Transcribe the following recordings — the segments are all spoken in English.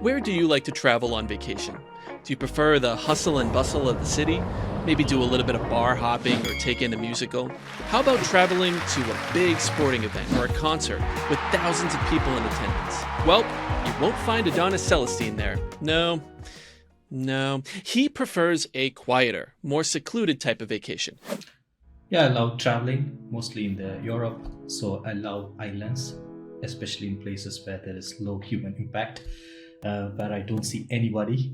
Where do you like to travel on vacation? Do you prefer the hustle and bustle of the city? Maybe do a little bit of bar hopping or take in a musical? How about traveling to a big sporting event or a concert with thousands of people in attendance? Well, you won't find Adonis Celestine there. No. He prefers a quieter, more secluded type of vacation. Yeah, I love traveling, mostly in the Europe. So I love islands, especially in places where there is low human impact, where I don't see anybody.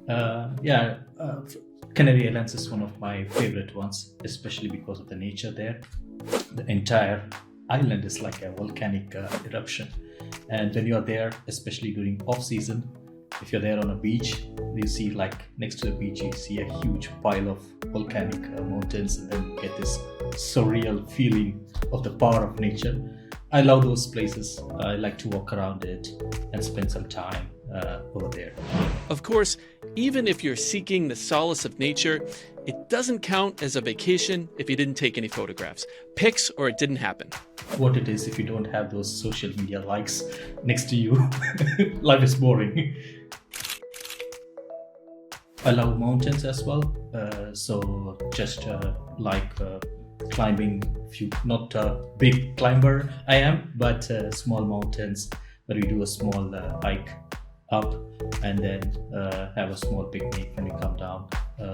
Canary Islands is one of my favorite ones, especially because of the nature there. The entire island is like a volcanic eruption, and when you are there, especially during off season, if you're there on a beach, you see like next to the beach, you see a huge pile of volcanic mountains, and then you get this surreal feeling of the power of nature. I love those places. I like to walk around it and spend some time over there. Of course, even if you're seeking the solace of nature, it doesn't count as a vacation if you didn't take any photographs, pics, or it didn't happen. What it is, if you don't have those social media likes next to you, life is boring. I love mountains as well. So just climbing, not a big climber I am, but small mountains where we do a small hike up and then have a small picnic when we come down.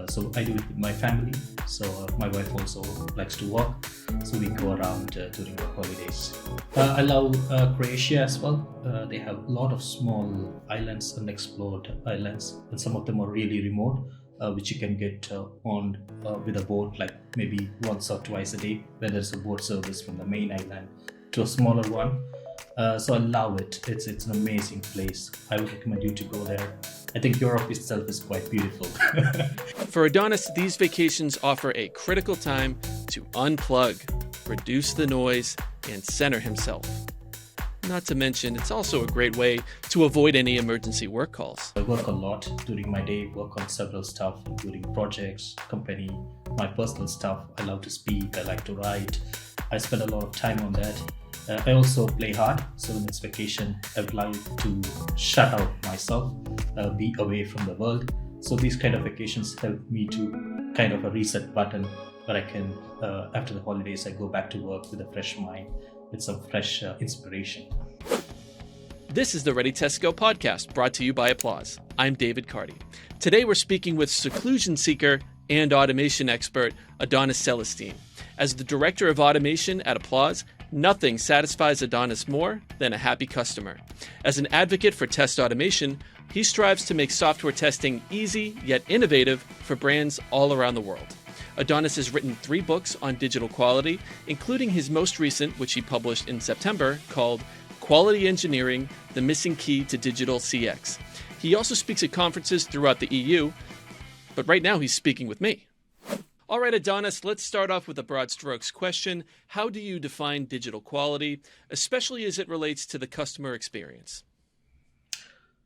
So I do it with my family. So my wife also likes to walk. So we go around during the holidays. I love Croatia as well. They have a lot of small islands, unexplored islands, and some of them are really remote, which you can get on with a boat, like maybe once or twice a day, where there's a boat service from the main island to a smaller one. So I love it. It's an amazing place. I would recommend you to go there. I think Europe itself is quite beautiful. For Adonis, these vacations offer a critical time to unplug, reduce the noise, and center himself. Not to mention, it's also a great way to avoid any emergency work calls. I work a lot during my day, work on several stuff, including projects, company, my personal stuff. I love to speak, I like to write. I spend a lot of time on that. I also play hard, so when it's vacation, I would like to shut out myself, be away from the world. So these kind of vacations help me to kind of a reset button where I can, after the holidays, I go back to work with a fresh mind, with some fresh inspiration. This is the Ready Test Go podcast, brought to you by Applause. I'm David Carty. Today we're speaking with seclusion seeker and automation expert Adonis Celestine. As the director of automation at Applause, nothing satisfies Adonis more than a happy customer. As an advocate for test automation, he strives to make software testing easy yet innovative for brands all around the world. Adonis has written 3 books on digital quality, including his most recent, which he published in September, called Quality Engineering: The Missing Key to Digital CX. He also speaks at conferences throughout the EU, but right now he's speaking with me. All right, Adonis, let's start off with a broad strokes question. How do you define digital quality, especially as it relates to the customer experience?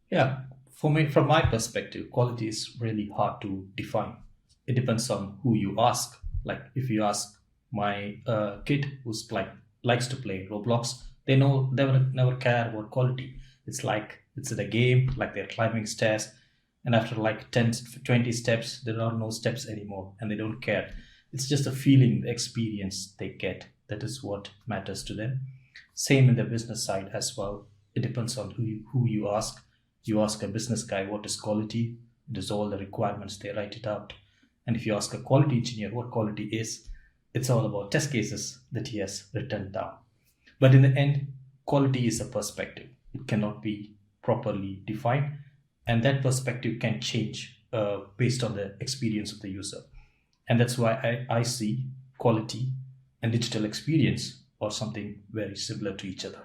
Yeah, for me, from my perspective, quality is really hard to define. It depends on who you ask. Like if you ask my kid who's likes to play Roblox, they know they will never care about quality. It's like it's in a game, like they're climbing stairs. And after like 10, 20 steps, there are no steps anymore and they don't care. It's just a feeling, the experience they get. That is what matters to them. Same in the business side as well. It depends on who you ask. You ask a business guy, what is quality? It is all the requirements, they write it out. And if you ask a quality engineer what quality is, it's all about test cases that he has written down. But in the end, quality is a perspective. It cannot be properly defined. And that perspective can change based on the experience of the user. And that's why I see quality and digital experience are something very similar to each other.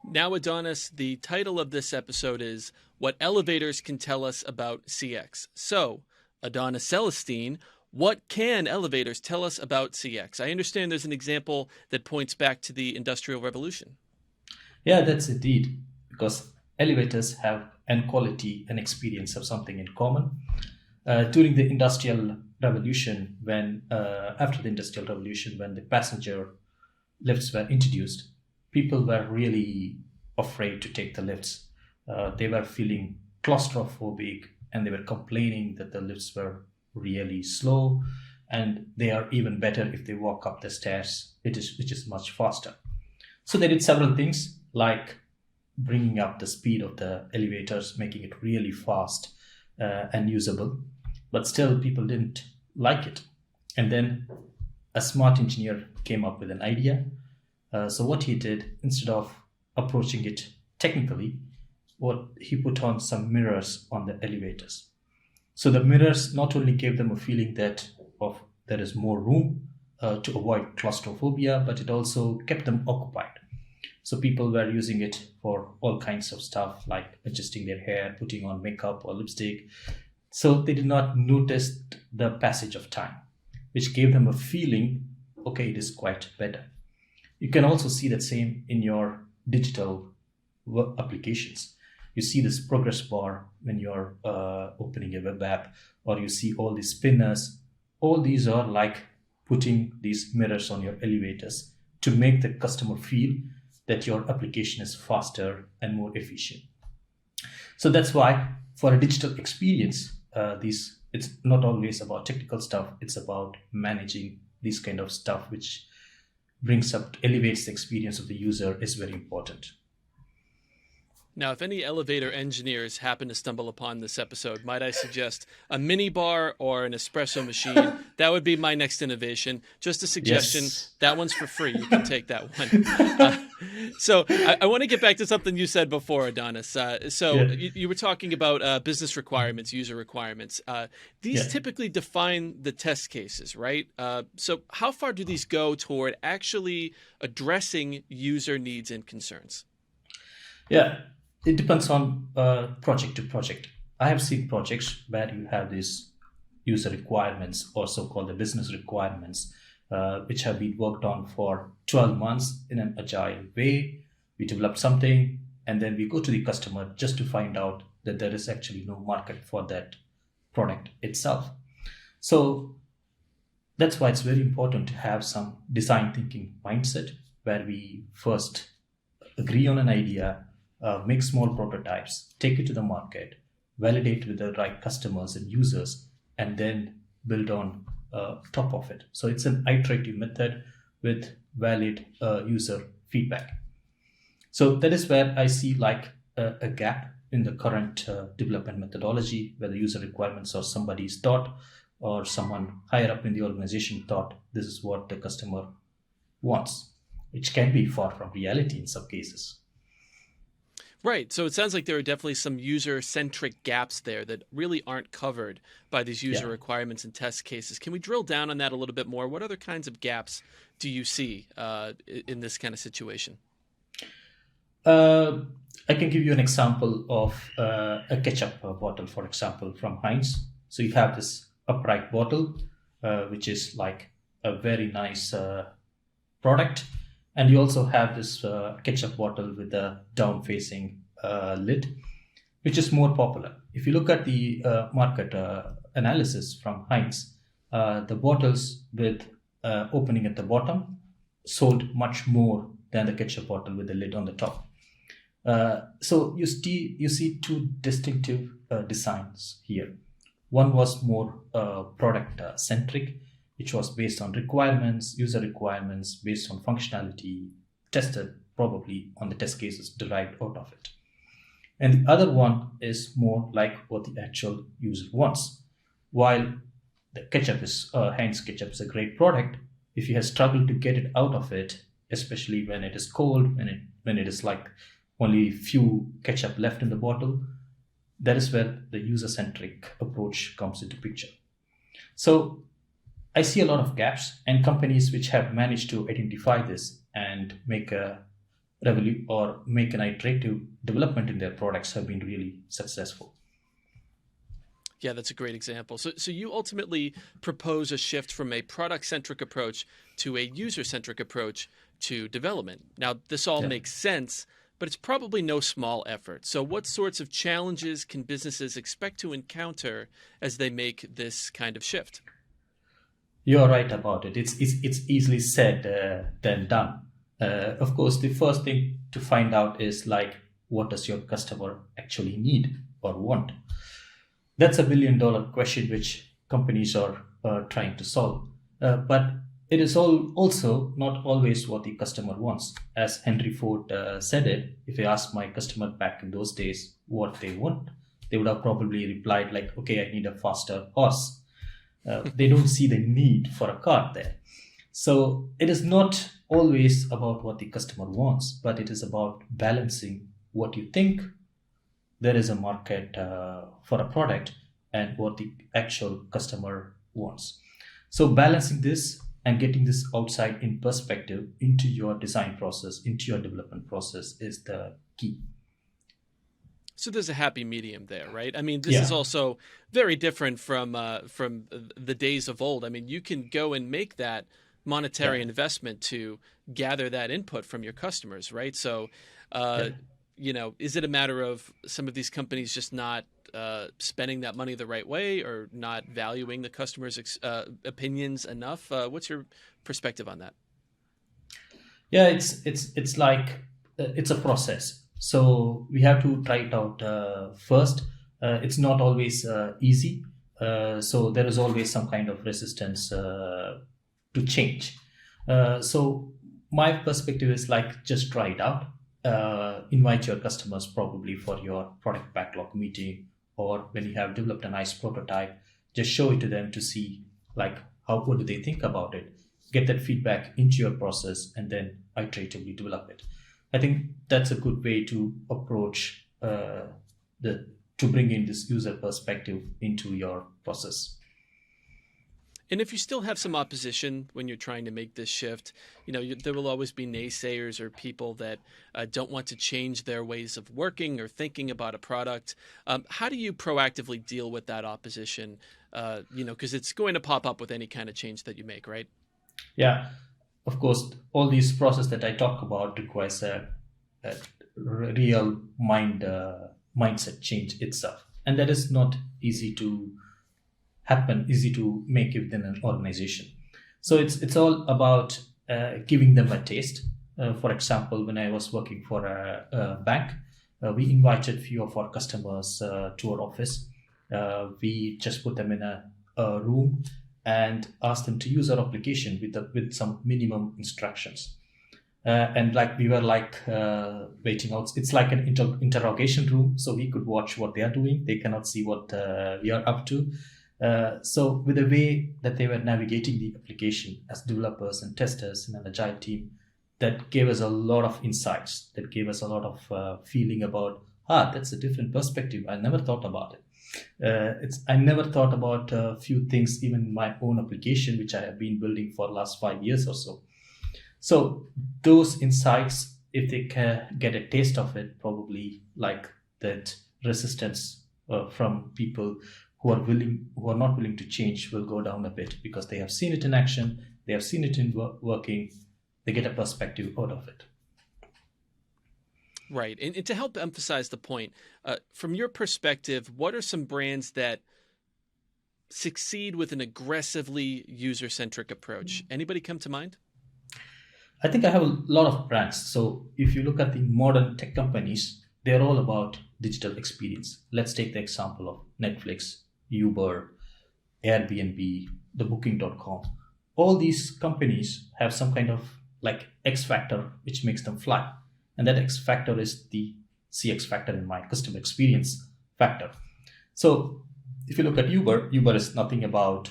Now, Adonis, the title of this episode is What Elevators Can Tell Us About CX. So, Adonis Celestine, what can elevators tell us about CX? I understand there's an example that points back to the Industrial Revolution. Yeah, that's indeed, because elevators have and quality and experience have something in common. During the Industrial Revolution, after the Industrial Revolution, when the passenger lifts were introduced, people were really afraid to take the lifts. They were feeling claustrophobic, and they were complaining that the lifts were really slow, and they are even better if they walk up the stairs, which is much faster. So they did several things like bringing up the speed of the elevators, making it really fast and usable, but still people didn't like it. And then a smart engineer came up with an idea. So what he did, instead of approaching it technically, what he put on some mirrors on the elevators. So the mirrors not only gave them a feeling that there is more room to avoid claustrophobia, but it also kept them occupied. So people were using it for all kinds of stuff, like adjusting their hair, putting on makeup or lipstick. So they did not notice the passage of time, which gave them a feeling, okay, it is quite better. You can also see that same in your digital work applications. You see this progress bar when you're opening a web app, or you see all these spinners. All these are like putting these mirrors on your elevators to make the customer feel that your application is faster and more efficient. So that's why for a digital experience, it's not always about technical stuff. It's about managing this kind of stuff, which elevates the experience of the user, is very important. Now, if any elevator engineers happen to stumble upon this episode, might I suggest a mini bar or an espresso machine? That would be my next innovation. Just a suggestion. Yes. That one's for free. You can take that one. So I want to get back to something you said before, Adonis. You were talking about business requirements, user requirements. These typically define the test cases, right? So how far do these go toward actually addressing user needs and concerns? Yeah. It depends on project to project. I have seen projects where you have these user requirements, or so-called the business requirements, which have been worked on for 12 months in an agile way. We develop something, and then we go to the customer just to find out that there is actually no market for that product itself. So that's why it's very important to have some design thinking mindset, where we first agree on an idea, make small prototypes, take it to the market, validate with the right customers and users, and then build on top of it. So it's an iterative method with valid user feedback. So that is where I see like a gap in the current development methodology, where the user requirements or somebody's thought, or someone higher up in the organization thought this is what the customer wants, which can be far from reality in some cases. Right. So it sounds like there are definitely some user-centric gaps there that really aren't covered by these user requirements and test cases. Can we drill down on that a little bit more? What other kinds of gaps do you see in this kind of situation? I can give you an example of a ketchup bottle, for example, from Heinz. So you have this upright bottle, which is like a very nice product. And you also have this ketchup bottle with a down-facing lid, which is more popular. If you look at the market analysis from Heinz, the bottles with opening at the bottom sold much more than the ketchup bottle with the lid on the top. So you see two distinctive designs here. One was more product-centric, which was based on requirements, user requirements, based on functionality, tested probably on the test cases derived out of it. And the other one is more like what the actual user wants. While the ketchup Heinz ketchup is a great product, if you have struggled to get it out of it, especially when it is cold, when it is like only few ketchup left in the bottle, that is where the user-centric approach comes into picture. So I see a lot of gaps, and companies which have managed to identify this and make an iterative development in their products have been really successful. Yeah, that's a great example. So you ultimately propose a shift from a product-centric approach to a user-centric approach to development. Now, this all makes sense, but it's probably no small effort. So what sorts of challenges can businesses expect to encounter as they make this kind of shift? You're right about it. It's easily said than done. Of course, the first thing to find out is like what does your customer actually need or want? That's a $1 billion question which companies are trying to solve. But it is also not always what the customer wants. As Henry Ford said it, if I asked my customer back in those days what they want, they would have probably replied like, okay, I need a faster horse. They don't see the need for a car there. So it is not always about what the customer wants, but it is about balancing what you think there is a market for a product and what the actual customer wants. So balancing this and getting this outside in perspective into your design process, into your development process is the key. So there's a happy medium there, right? I mean, this is also very different from the days of old. I mean, you can go and make that monetary investment to gather that input from your customers, right? So, is it a matter of some of these companies just not spending that money the right way or not valuing the customers' opinions enough? What's your perspective on that? Yeah, it's like it's a process. So we have to try it out first. It's not always easy. So there is always some kind of resistance to change. So my perspective is like just try it out. Invite your customers probably for your product backlog meeting, or when you have developed a nice prototype, just show it to them to see like what do they think about it. Get that feedback into your process and then iteratively develop it. I think that's a good way to approach to bring in this user perspective into your process. And if you still have some opposition when you're trying to make this shift, there will always be naysayers or people that don't want to change their ways of working or thinking about a product. How do you proactively deal with that opposition? Because it's going to pop up with any kind of change that you make, right? Yeah, of course, all these process that I talk about requires a real mindset change itself. And that is not easy to make within an organization. So it's all about giving them a taste. For example, when I was working for a bank, we invited few of our customers to our office. We just put them in a room and asked them to use our application with some minimum instructions. And like we were waiting out. It's like an interrogation room, so we could watch what they are doing. They cannot see what we are up to. So with the way that they were navigating the application as developers and testers in an agile team, that gave us a lot of insights. That gave us a lot of feeling about, that's a different perspective. I never thought about it. I never thought about a few things, even in my own application, which I have been building for the last 5 years or so. So those insights, if they can get a taste of it, probably like that resistance from people who are not willing to change will go down a bit, because they have seen it in action, they have seen it in working, they get a perspective out of it. Right. And to help emphasize the point, from your perspective, what are some brands that succeed with an aggressively user-centric approach? Anybody come to mind? I think I have a lot of brands. So if you look at the modern tech companies, they're all about digital experience. Let's take the example of Netflix, Uber, Airbnb, the Booking.com. All these companies have some kind of like X factor which makes them fly. And that X factor is the CX factor in my customer experience factor. So if you look at Uber is nothing about,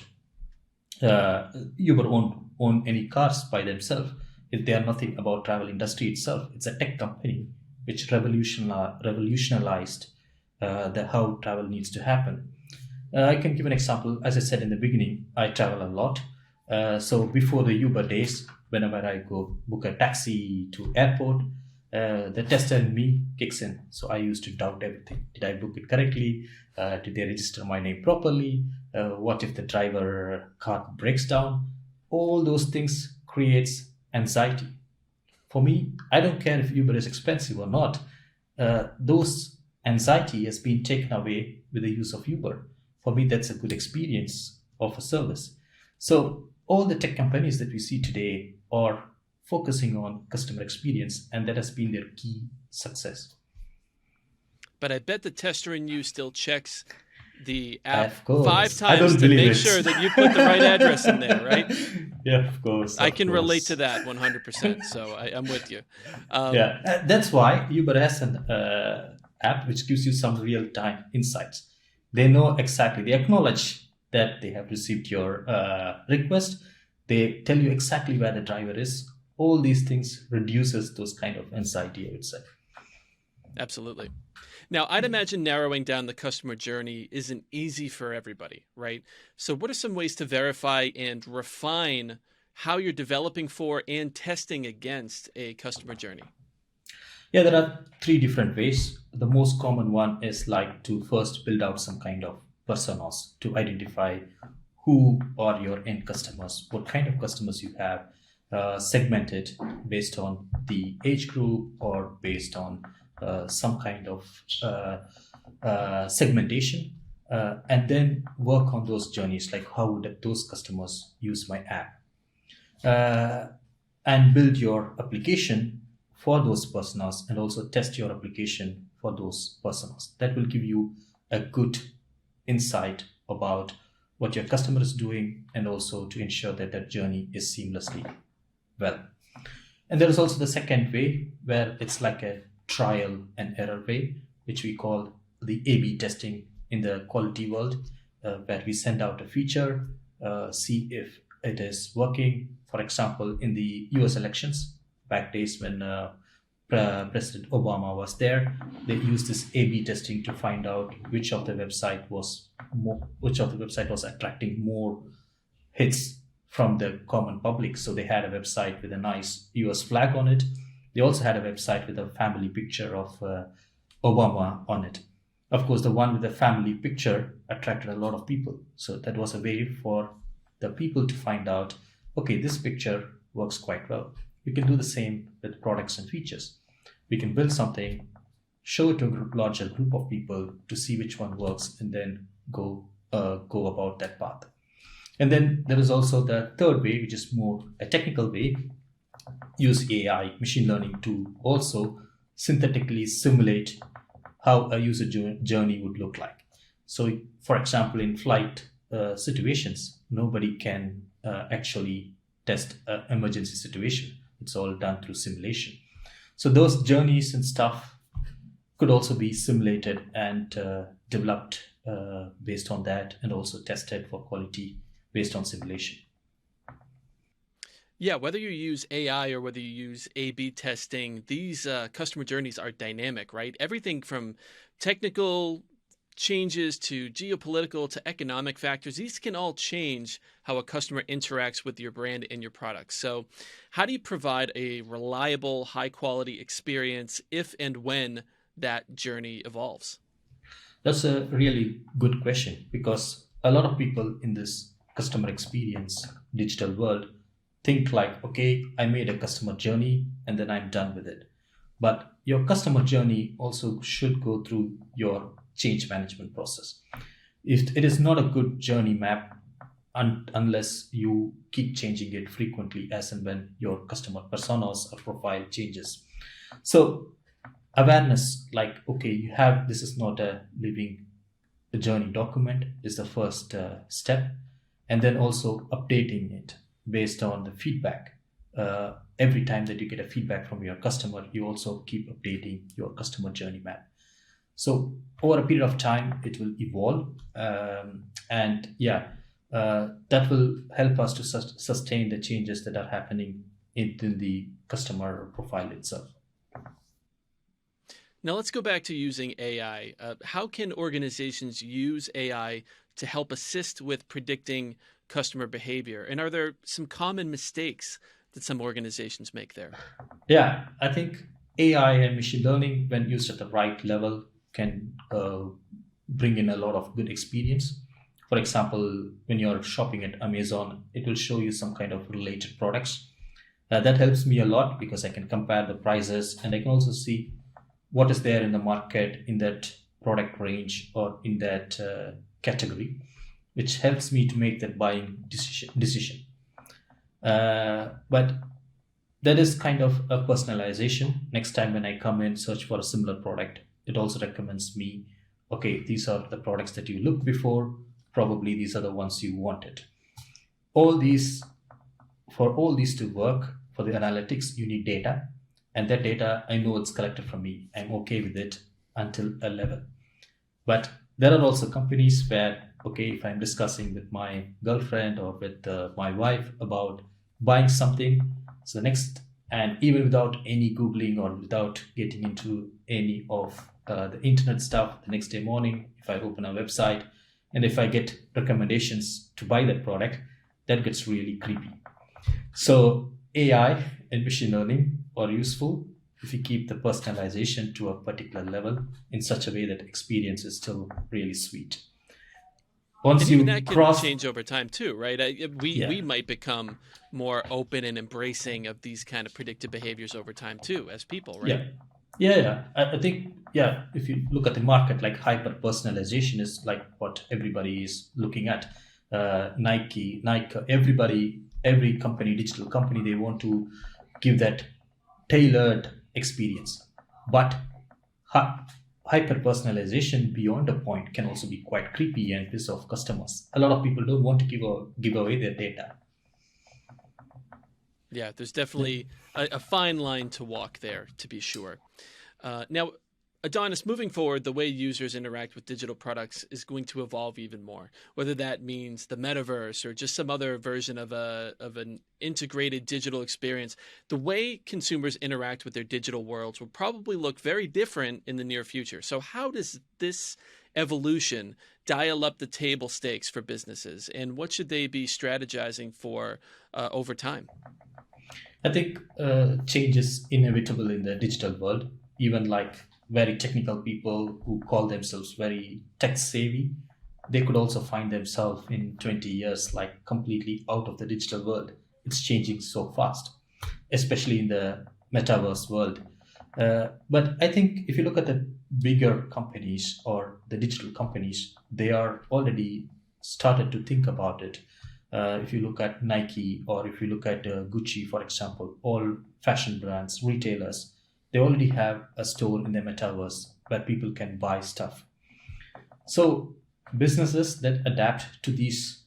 Uber won't own any cars by themselves. If they are nothing about travel industry itself. It's a tech company which revolutionized how travel needs to happen. I can give an example. As I said in the beginning, I travel a lot. So before the Uber days, whenever I go book a taxi to airport, the tester in me kicks in. So I used to doubt everything. Did I book it correctly? Did they register my name properly? What if the driver car breaks down? All those things creates anxiety. For me, I don't care if Uber is expensive or not. Those anxiety has been taken away with the use of Uber. For me, that's a good experience of a service. So all the tech companies that we see today are focusing on customer experience, and that has been their key success. but I bet the tester in you still checks the app Of course. 5 I times don't to believe make it. sure that you put the right address in there, right? Yeah, of course. I Of can relate course. to that 100%. So I'm with you. Yeah, that's why Uber has an app which gives you some real-time insights. They know exactly, they acknowledge that they have received your request. They tell you exactly where the driver is. All these things reduces those kind of anxiety, I would say. Absolutely. Now, I'd imagine narrowing down the customer journey isn't easy for everybody, right? So what are some ways to verify and refine how you're developing for and testing against a customer journey? Yeah, there are three different ways. The most common one is like to first build out some kind of personas to identify who are your end customers, what kind of customers you have, segmented based on the age group or based on some kind of segmentation, and then work on those journeys, like how would those customers use my app, uh, and build your application for those personas and also test your application for those personas. That will give you a good insight about what your customer is doing and also to ensure that that journey is seamlessly well. And there is also the second way where it's like a trial and error way, which we call the A/B testing in the quality world, where we send out a feature, see if it is working. For example, in the US elections, back days when President Obama was there, they used this A/B testing to find out which of the website was attracting more hits from the common public. So they had a website with a nice US flag on it. They also had a website with a family picture of Obama on it. Of course, the one with the family picture attracted a lot of people. So that was a way for the people to find out, okay, this picture works quite well. We can do the same with products and features. We can build something, show it to a larger group of people to see which one works, and then go about that path. And then there is also the third way, which is more a technical way. Use AI, machine learning, to also synthetically simulate how a user journey would look like. So, for example, in flight situations, nobody can actually test an emergency situation. It's all done through simulation. So those journeys and stuff could also be simulated and developed based on that, and also tested for quality based on simulation. Yeah, whether you use AI or whether you use A/B testing, these customer journeys are dynamic, right? Everything from technical changes to geopolitical to economic factors, these can all change how a customer interacts with your brand and your products. So how do you provide a reliable, high quality experience if and when that journey evolves? That's a really good question, because a lot of people in this customer experience digital world think like, okay, I made a customer journey and then I'm done with it. But your customer journey also should go through your change management process. If it is not a good journey map, unless you keep changing it frequently as and when your customer personas or profile changes. So awareness, like, okay, you have, this is not a living journey document, is the first step. And then also updating it based on the feedback. Every time that you get a feedback from your customer, you also keep updating your customer journey map. So over a period of time, it will evolve. And yeah, that will help us to sustain the changes that are happening in the customer profile itself. Now let's go back to using AI. How can organizations use AI to help assist with predicting customer behavior? And are there some common mistakes that some organizations make there? Yeah, I think AI and machine learning, when used at the right level, can bring in a lot of good experience. For example, when you're shopping at Amazon, it will show you some kind of related products. That helps me a lot because I can compare the prices, and I can also see what is there in the market in that product range or in that category, which helps me to make that buying decision. But that is kind of a personalization. Next time when I come and search for a similar product it also recommends me, okay, these are the products that you looked before, probably these are the ones you wanted. All these, for all these to work, for the analytics, you need data. And that data, I know it's collected from me. I'm okay with it until a level. But there are also companies where, okay, if I'm discussing with my girlfriend or with my wife about buying something, so next, and even without any Googling or without getting into any of the internet stuff, the next day morning, if I open a website and if I get recommendations to buy that product, that gets really creepy. So AI and machine learning are useful if you keep the personalization to a particular level in such a way that experience is still really sweet. Once and you even that can cross, change over time too, right? We might become more open and embracing of these kind of predictive behaviors over time too, as people, right? yeah. I think, yeah, if you look at the market, like hyper personalization is like what everybody is looking at. Nike, everybody, every company, digital company, they want to give that tailored experience. But hyper personalization beyond a point can also be quite creepy and piss off customers. A lot of people don't want to give away their data. Yeah, there's definitely a fine line to walk there, to be sure. Now, Adonis, moving forward, the way users interact with digital products is going to evolve even more, whether that means the metaverse or just some other version of an integrated digital experience. The way consumers interact with their digital worlds will probably look very different in the near future. So how does this evolution dial up the table stakes for businesses, and what should they be strategizing for over time? I think change is inevitable in the digital world. Even like very technical people who call themselves very tech savvy, they could also find themselves in 20 years like completely out of the digital world. It's changing so fast, especially in the metaverse world. But I think if you look at the bigger companies or the digital companies, they are already started to think about it. If you look at Nike or if you look at Gucci, for example, all fashion brands, retailers, they already have a store in the metaverse where people can buy stuff. So businesses that adapt to these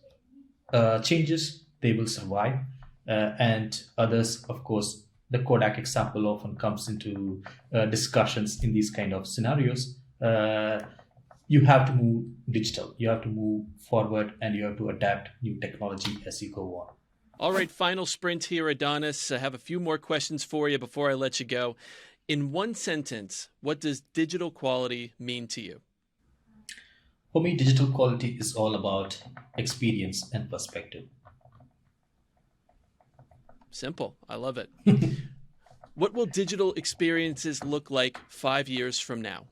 changes, they will survive. And others, of course, the Kodak example often comes into discussions in these kind of scenarios. You have to move digital, you have to move forward, and you have to adapt new technology as you go on. All right, final sprint here, Adonis. I have a few more questions for you before I let you go. In one sentence, what does digital quality mean to you? For me, digital quality is all about experience and perspective. Simple. I love it. What will digital experiences look like 5 years from now?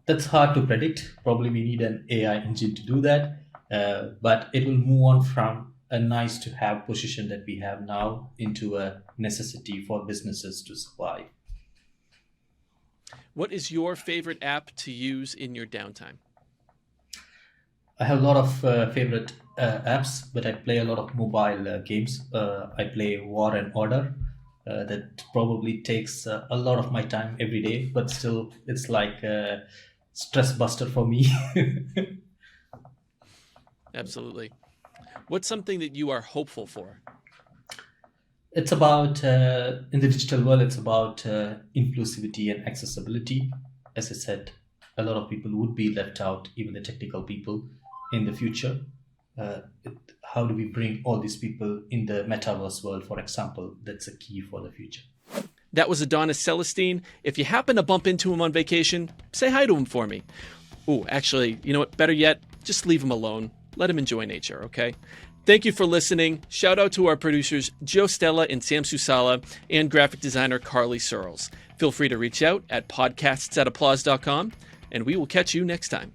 That's hard to predict. Probably we need an AI engine to do that. But it will move on from a nice to have position that we have now into a necessity for businesses to survive. What is your favorite app to use in your downtime? I have a lot of favorite apps, but I play a lot of mobile games. I play War and Order. That probably takes a lot of my time every day, but still it's like a stress buster for me. Absolutely. What's something that you are hopeful for? It's about, in the digital world, it's about inclusivity and accessibility. As I said, a lot of people would be left out, even the technical people in the future. How do we bring all these people in the metaverse world, for example? That's a key for the future. That was Adonis Celestine. If you happen to bump into him on vacation, say hi to him for me. Oh, actually, you know what? Better yet, just leave him alone. Let him enjoy nature, okay? Thank you for listening. Shout out to our producers, Joe Stella and Samsu Sallah, and graphic designer Karley Searles. Feel free to reach out at podcasts@applause.com, and we will catch you next time.